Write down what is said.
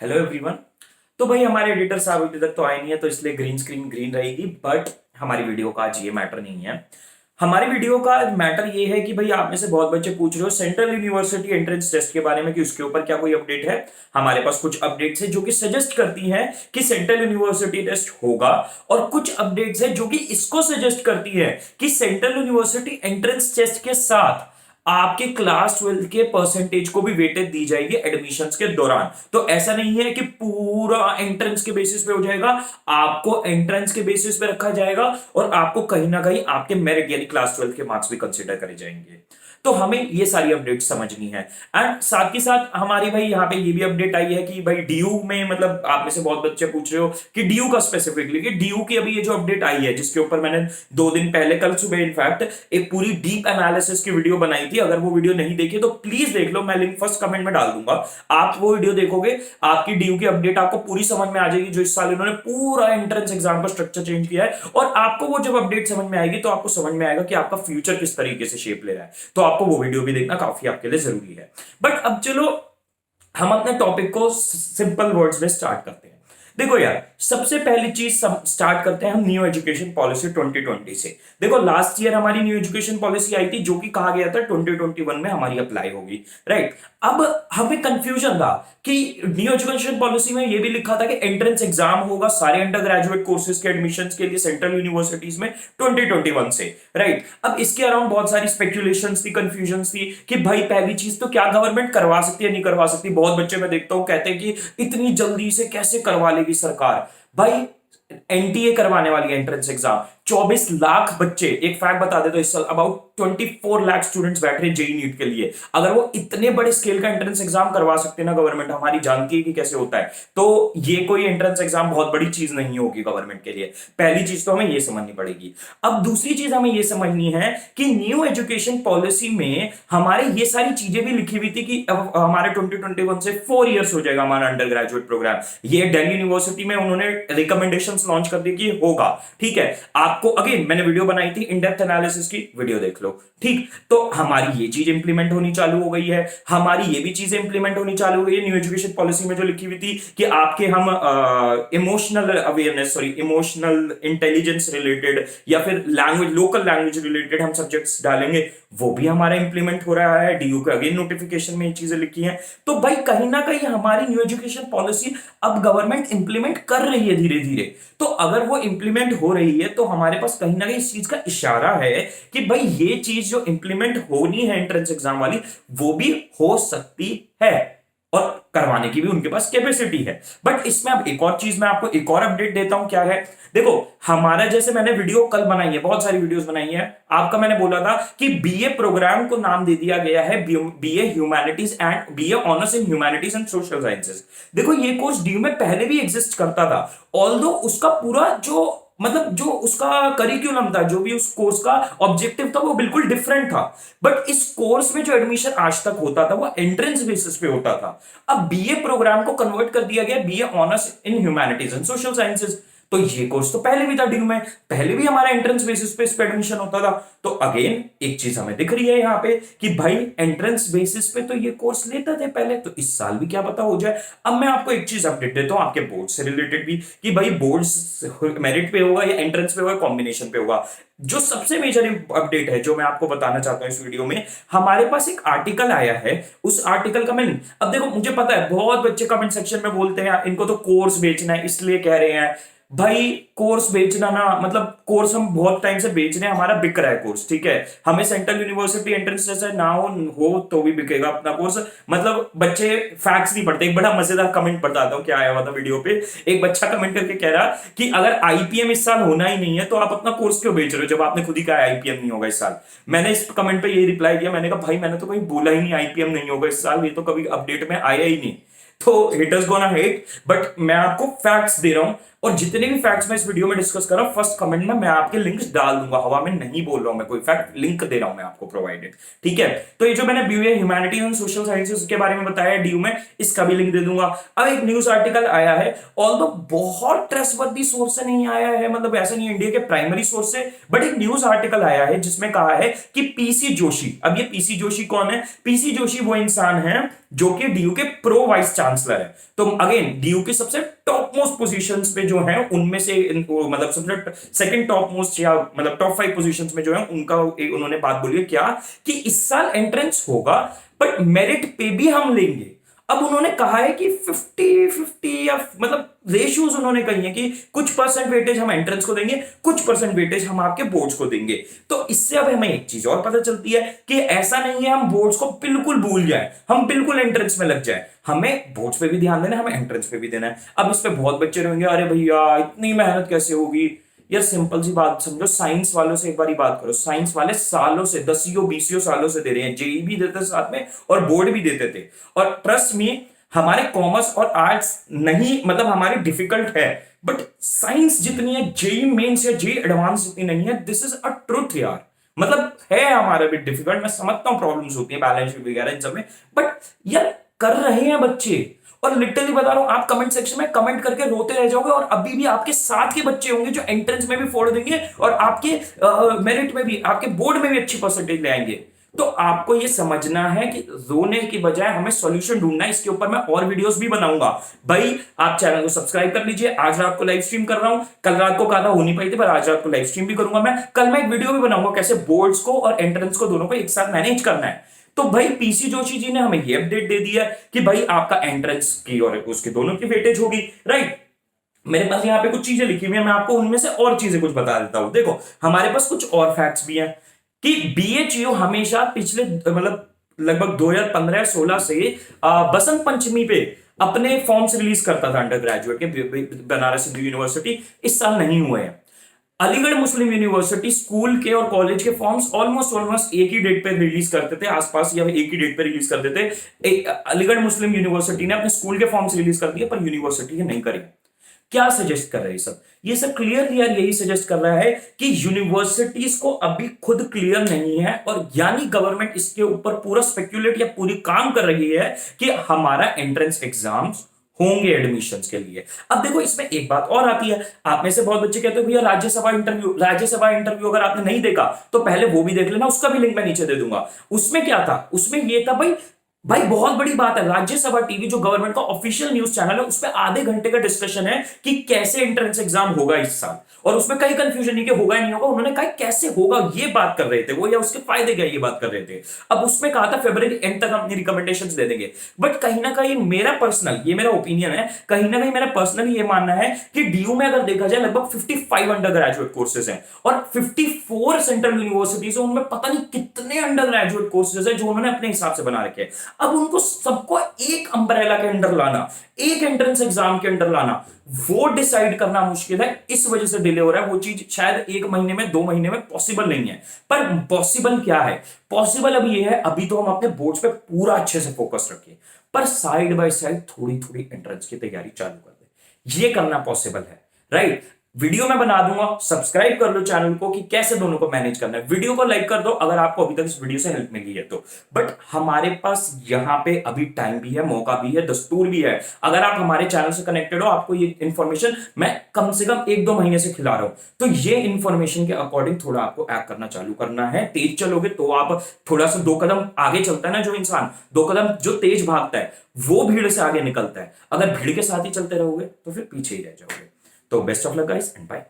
Hello everyone. तो भाई हमारे एडिटर साहब अभी तक तो आए नहीं है, तो इसलिए ग्रीन स्क्रीन ग्रीन रहेगी। बट हमारी वीडियो का आज ये मैटर नहीं है। हमारी वीडियो का मैटर ये है कि भाई आप में से बहुत बच्चे पूछ रहे हो सेंट्रल यूनिवर्सिटी एंट्रेंस टेस्ट के बारे में कि उसके ऊपर क्या कोई अपडेट है। हमारे पास कुछ अपडेट्स है जो कि सजेस्ट करती हैं कि सेंट्रल यूनिवर्सिटी टेस्ट होगा, और कुछ अपडेट्स है जो कि इसको सजेस्ट करती है कि सेंट्रल यूनिवर्सिटी एंट्रेंस टेस्ट के साथ आपके क्लास 12 के परसेंटेज को भी वेटेज दी जाएगी एडमिशंस के दौरान। तो ऐसा नहीं है कि पूरा एंट्रेंस के बेसिस पे हो जाएगा, आपको एंट्रेंस के बेसिस पे रखा जाएगा और आपको कहीं ना कहीं आपके मेरिट यानी क्लास 12 के मार्क्स भी कंसीडर करे जाएंगे। तो हमें ये सारी अपडेट समझनी है। एंड साथ ही साथ हमारी भाई यहाँ पे ये भी अपडेट आई है कि भाई डीयू में, मतलब आप में से बहुत बच्चे पूछ रहे हो कि डीयू का स्पेसिफिकली, कि डीयू की अभी ये जो अपडेट आई है जिसके ऊपर मैंने 2 दिन पहले, कल सुबह इनफैक्ट एक पूरी डीप एनालिसिस की वीडियो बनाई थी। अगर वो वीडियो नहीं देखी तो प्लीज देख लो, मैं लिंक फर्स्ट कमेंट में डाल दूंगा। आप वो वीडियो देखोगे, आपकी डीयू की अपडेट आपको पूरी समझ में आ जाएगी। जो इस साल इन्होंने पूरा एंट्रेंस एग्जाम का स्ट्रक्चर चेंज किया है, और आपको वो जब अपडेट समझ में आएगी तो आपको समझ में आएगा कि आपका फ्यूचर किस तरीके से शेप ले रहा है। तो आपको वो वीडियो भी देखना काफी आपके लिए जरूरी है। बट अब चलो हम अपने टॉपिक को सिंपल वर्ड्स में स्टार्ट करते हैं। देखो यार, सबसे पहली चीज स्टार्ट करते हैं हम न्यू एजुकेशन पॉलिसी 2020 से। देखो लास्ट ईयर हमारी न्यू एजुकेशन पॉलिसी आई थी जो कि कहा गया था 2021 में हमारी अप्लाई होगी, राइट। अब हमें कंफ्यूजन था कि न्यू एजुकेशन पॉलिसी में यह भी लिखा था कि एंट्रेंस एग्जाम होगा सारे अंडर ग्रेजुएट कोर्सेज के एडमिशंस के लिए सेंट्रल यूनिवर्सिटीज में 2021 से, राइट। अब इसके अराउंड बहुत सारी स्पेक्यूलेशंस थी, कंफ्यूजंस थी कि भाई पहली चीज तो क्या गवर्नमेंट करवा सकती है, नहीं करवा सकती। बहुत बच्चे मैं देखता हूं कहते हैं कि इतनी जल्दी से कैसे करवा लेगी सरकार। भाई एनटीए करवाने वाली एंट्रेंस एग्जाम 24 लाख बच्चे, एक फैक्ट बता दे तो इस साल अबाउट 24 लाख स्टूडेंट्स बैठ रहे जेई नीट के लिए। अगर वो इतने बड़े स्केल का एंट्रेंस एग्जाम करवा सकते ना गवर्नमेंट, हमारी जानती है कि कैसे होता है, तो ये कोई एंट्रेंस एग्जाम बहुत बड़ी चीज नहीं होगी गवर्नमेंट के लिए। पहली चीज तो हमें ये समझनी पड़ेगी। अब दूसरी चीज हमें ये समझनी है कि न्यू एजुकेशन पॉलिसी में हमारे ये सारी चीजें भी लिखी हुई थी कि हमारे 2021 से 4 इयर्स हो जाएगा हमारा अंडर ग्रेजुएट प्रोग्राम। ये दिल्ली यूनिवर्सिटी में उन्होंने रिकमेंडेशंस लॉन्च कर दी कि होगा, ठीक है। आपको अगेन मैंने वीडियो बनाई थी इन डेप्थ एनालिसिस की, वीडियो देख लो, ठीक। तो हमारी ये चीज इंप्लीमेंट होनी चालू हो गई है, हमारी ये भी चीजें इंप्लीमेंट होनी चालू हो गई है। न्यू एजुकेशन पॉलिसी में जो लिखी हुई थी कि आपके हम emotional awareness, sorry emotional intelligence related या फिर लैंग्वेज, लोकल लैंग्वेज रिलेटेड हम सब्जेक्ट्स डालेंगे, वो भी हमारा इंप्लीमेंट हो रहा है। डीयू के अगेन नोटिफिकेशन में ये चीजें लिखी हैं। तो भाई कहीं ना कहीं हमारी न्यू एजुकेशन पॉलिसी अब गवर्नमेंट इंप्लीमेंट कर रही है धीरे धीरे। तो अगर वो इंप्लीमेंट हो रही है तो हमारे पास कहीं ना कहीं इस चीज का इशारा है कि भाई ये चीज जो इंप्लीमेंट होनी है एंट्रेंस एग्जाम वाली, वो भी हो सकती है और करवाने की भी उनके पास कैपेसिटी है। बट इसमें अब एक और चीज मैं आपको एक और अपडेट देता हूं, क्या है। देखो हमारा, जैसे मैंने वीडियो कल बनाई है, बहुत सारी वीडियोस बनाई है, आपका मैंने बोला था कि बीए प्रोग्राम को नाम दे दिया गया है BA humanities and BA honours in humanities and social sciences. देखो ये कोर्स डीयू में पहले भी एग्जिस्ट करता था, ऑल्दो उसका पूरा जो, मतलब जो उसका करिकुलम था, जो भी उस कोर्स का ऑब्जेक्टिव था, वो बिल्कुल डिफरेंट था। बट इस कोर्स में जो एडमिशन आज तक होता था वो एंट्रेंस बेसिस पे होता था। अब बीए प्रोग्राम को कन्वर्ट कर दिया गया BA honours in humanities and social sciences. तो ये कोर्स तो पहले भी था डीयू में, पहले भी हमारा एंट्रेंस बेसिस पे इस पे एडमिशन होता था। तो अगेन एक चीज हमें दिख रही है यहाँ पे कि भाई एंट्रेंस बेसिस पे तो ये कोर्स लेते थे पहले, तो इस साल भी क्या पता हो जाए। अब मैं आपको एक चीज अपडेट देता हूं आपके बोर्ड से रिलेटेड भी, कि भाई बोर्ड्स मेरिट पे होगा या एंट्रेंस पे होगा, कॉम्बिनेशन पे होगा। जो सबसे मेजर अपडेट है जो मैं आपको बताना चाहता हूं इस वीडियो में, हमारे पास एक आर्टिकल आया है। उस आर्टिकल का मैं लिंक, अब देखो मुझे पता है बहुत बच्चे कमेंट सेक्शन में बोलते हैं इनको तो कोर्स बेचना है इसलिए कह रहे हैं। भाई कोर्स बेचना ना, मतलब कोर्स हम बहुत टाइम से बेच रहे हैं, हमारा बिक रहा है कोर्स, ठीक है। हमें सेंट्रल यूनिवर्सिटी एंट्रेंस जैसा ना हो तो भी बिकेगा अपना कोर्स। मतलब बच्चे फैक्ट्स नहीं पढ़ते। एक बड़ा मजेदार कमेंट बताता हूं क्या आया हुआ था वीडियो पे। एक बच्चा कमेंट करके कह रहा कि अगर आईपीएम इस साल होना ही नहीं है तो आप अपना कोर्स क्यों बेच रहे हो, जब आपने खुद ही कहा आईपीएम नहीं होगा इस साल। मैंने इस कमेंट पे ये रिप्लाई किया, मैंने कहा भाई मैंने तो कहीं बोला ही नहीं आईपीएम नहीं होगा इस साल, ये तो कभी अपडेट में आया ही नहीं। तो हेटर्स गोना हेट, बट मैं आपको फैक्ट्स दे रहा हूं। और जितने भी फैक्ट्स मैं इस वीडियो में डिस्कस कर रहा हूं फर्स्ट कमेंट में मैं आपके लिंक्स डाल दूंगा, हवा में नहीं बोल रहा हूं मैं, कोई फैक्ट लिंक दे रहा हूं मैं आपको प्रोवाइडेड। ठीक है, तो ये जो मैंने BA humanities and social sciences के बारे में बताया डीयू में, इसका भी लिंक दे दूंगा। अब एक न्यूज आर्टिकल आया है, ऑल्दो बहुत ट्रस्टवर्दी सोर्स से नहीं आया है, मतलब ऐसा नहीं इंडिया के प्राइमरी सोर्स से, बट एक न्यूज आर्टिकल आया है जिसमें कहा है कि पीसी जोशी, अब ये पीसी जोशी कौन है? पीसी जोशी वो इंसान है जो कि डीयू के प्रो वाइस चांसलर है। तो अगेन डीयू की सबसे टॉप मोस्ट पोजीशंस पे जो है उनमें से मतलब सबसे सेकंड टॉप मोस्ट या मतलब टॉप 5 पोजीशंस में जो है उनका उन्होंने बात बोली है क्या कि इस साल एंट्रेंस होगा बट मेरिट पे भी हम लेंगे। अब उन्होंने कहा है कि 50-50 या मतलब रेशियोज उन्होंने कही है कि कुछ परसेंट वेटेज हम एंट्रेंस को देंगे, कुछ परसेंट वेटेज हम आपके बोर्ड्स को देंगे। तो इससे अब हमें एक चीज और पता चलती है कि ऐसा नहीं है हम बोर्ड्स को बिल्कुल भूल जाए, हम बिल्कुल एंट्रेंस में लग जाए, हमें बोर्ड्स पे भी ध्यान देना है, हमें एंट्रेंस पे भी देना है। अब इस पे बहुत बच्चे रहेंगे, अरे भैया इतनी मेहनत कैसे होगी? यार सिंपल सी बात समझो, साइंस वालों से एक बार बात करो, साइंस वाले सालों से 10-20 सालों से दे रहे हैं, जेई भी देते थे साथ में और बोर्ड भी देते थे। और ट्रस्ट मी हमारे कॉमर्स और आर्ट्स नहीं मतलब हमारी डिफिकल्ट है, बट साइंस जितनी है जेई मेंस या जेई एडवांस जितनी नहीं है। दिस इज अ ट्रुथ यार, मतलब है हमारा भी डिफिकल्ट, मैं समझता हूं प्रॉब्लम्स होती है बैलेंस शीट वगैरह इन सब में, बट यार कर रहे हैं बच्चे। और लिटरली बता रहा हूं, आप कमेंट सेक्शन में कमेंट करके रोते रह जाओगे और अभी भी आपके साथ के बच्चे होंगे जो एंट्रेंस में भी फोड़ देंगे और आपके मेरिट में भी, आपके बोर्ड में भी अच्छी परसेंटेज ले आएंगे। तो आपको ये समझना है कि रोने की बजाय हमें सॉल्यूशन ढूंढना है। इसके ऊपर मैं और वीडियोस भी बनाऊंगा। भाई आप चैनल को सब्सक्राइब कर लीजिए। आज रात को लाइव स्ट्रीम कर रहा हूं, कल रात को कहा था हो नहीं पाई थी, पर आज रात को लाइव स्ट्रीम भी करूंगा मैं। कल मैं एक वीडियो भी बनाऊंगा कैसे बोर्ड्स को और एंट्रेंस को दोनों को एक साथ मैनेज करना है। तो भाई पीसी जोशी जी ने हमें ये अपडेट दे दिया कि भाई आपका एंट्रेंस की और उसके दोनों की वेटेज होगी, राइट। मेरे पास यहाँ पे कुछ चीजें लिखी हुई है, मैं आपको उनमें से और चीजें कुछ बता देता हूं। देखो हमारे पास कुछ और फैक्ट्स भी हैं कि बीएचयू हमेशा पिछले मतलब लगभग 2015-16 से बसंत पंचमी पे अपने फॉर्म्स रिलीज करता था अंडर ग्रेजुएट के, बनारस हिंदू यूनिवर्सिटी इस साल नहीं हुए हैं। अलीगढ़ मुस्लिम यूनिवर्सिटी स्कूल के और कॉलेज के फॉर्म्स ऑलमोस्ट एक ही डेट पे रिलीज करते थे, आसपास या एक ही डेट पे रिलीज कर देते। अलीगढ़ मुस्लिम यूनिवर्सिटी ने अपने स्कूल के फॉर्म्स रिलीज कर दिए पर यूनिवर्सिटी के नहीं करे। क्या सजेस्ट कर रहे हैं सब? ये सब क्लियरली यार यही सजेस्ट कर रहा है कि यूनिवर्सिटीज को अभी खुद क्लियर नहीं है और यानी गवर्नमेंट इसके ऊपर पूरा स्पेक्यूलेट या पूरी काम कर रही है कि हमारा एंट्रेंस एग्जाम्स होंगे एडमिशंस के लिए। अब देखो इसमें एक बात और आती है, आप में से बहुत बच्चे कहते हो भैया राज्यसभा इंटरव्यू अगर आपने नहीं देखा तो पहले वो भी देख लेना, उसका भी लिंक मैं नीचे दे दूंगा। उसमें क्या था? उसमें ये था भाई बहुत बड़ी बात है, राज्यसभा टीवी जो गवर्नमेंट का ऑफिशियल न्यूज चैनल है उस पर आधे घंटे का डिस्कशन है कि कैसे एंट्रेंस एग्जाम होगा इस साल, और उसमें कहीं कंफ्यूजन नहीं कि होगा या नहीं होगा, उन्होंने कहा कैसे होगा ये बात कर रहे थे वो, या उसके फायदे क्या ये बात कर रहे थे। अब उसमें कहा था फरवरी एंड तक अपनी रिकमेंडेशंस दे देंगे, बट कहीं ना कहीं मेरा पर्सनल, ये मेरा ओपिनियन है, कहीं ना कहीं मेरा पर्सनल ये मानना है कि डीयू में अगर देखा जाए लगभग 55 अंडर ग्रेजुएट कोर्सेज हैं और 54 सेंट्रल यूनिवर्सिटीज है, उनमें पता नहीं कितने अंडर ग्रेजुएट कोर्सेज है जो उन्होंने अपने हिसाब से बना रखे हैं। अब उनको सबको एक अंब्रेला के अंडर लाना, एक एंट्रेंस एग्जाम के अंडर लाना, वो डिसाइड करना मुश्किल है, इस वजह से डिले हो रहा है। वो चीज शायद 1 महीने में 2 महीने में पॉसिबल नहीं है, पर पॉसिबल क्या है? पॉसिबल अब ये है, अभी तो हम अपने बोर्ड्स पे पूरा अच्छे से फोकस रखें, पर साइड बाय साइड थोड़ी थोड़ी एंट्रेंस की तैयारी चालू कर दे, ये करना पॉसिबल है, राइट। वीडियो में बना दूंगा, सब्सक्राइब कर लो चैनल को कि कैसे दोनों को मैनेज करना है। वीडियो को लाइक कर दो अगर आपको अभी तक इस वीडियो से हेल्प मिली है तो। बट हमारे पास यहां पे अभी टाइम भी है, मौका भी है, दस्तूर भी है। अगर आप हमारे चैनल से कनेक्टेड हो, आपको ये इंफॉर्मेशन मैं कम से कम 1-2 महीने से खिला रहा हूं, तो ये इंफॉर्मेशन के अकॉर्डिंग थोड़ा आपको एक्ट करना चालू करना है। तेज चलोगे तो आप थोड़ा सा 2 कदम आगे चलता है ना, जो इंसान 2 कदम जो तेज भागता है वो भीड़ से आगे निकलता है। अगर भीड़ के साथ ही चलते रहोगे तो फिर पीछे ही रह जाओगे। तो best of luck guys and bye.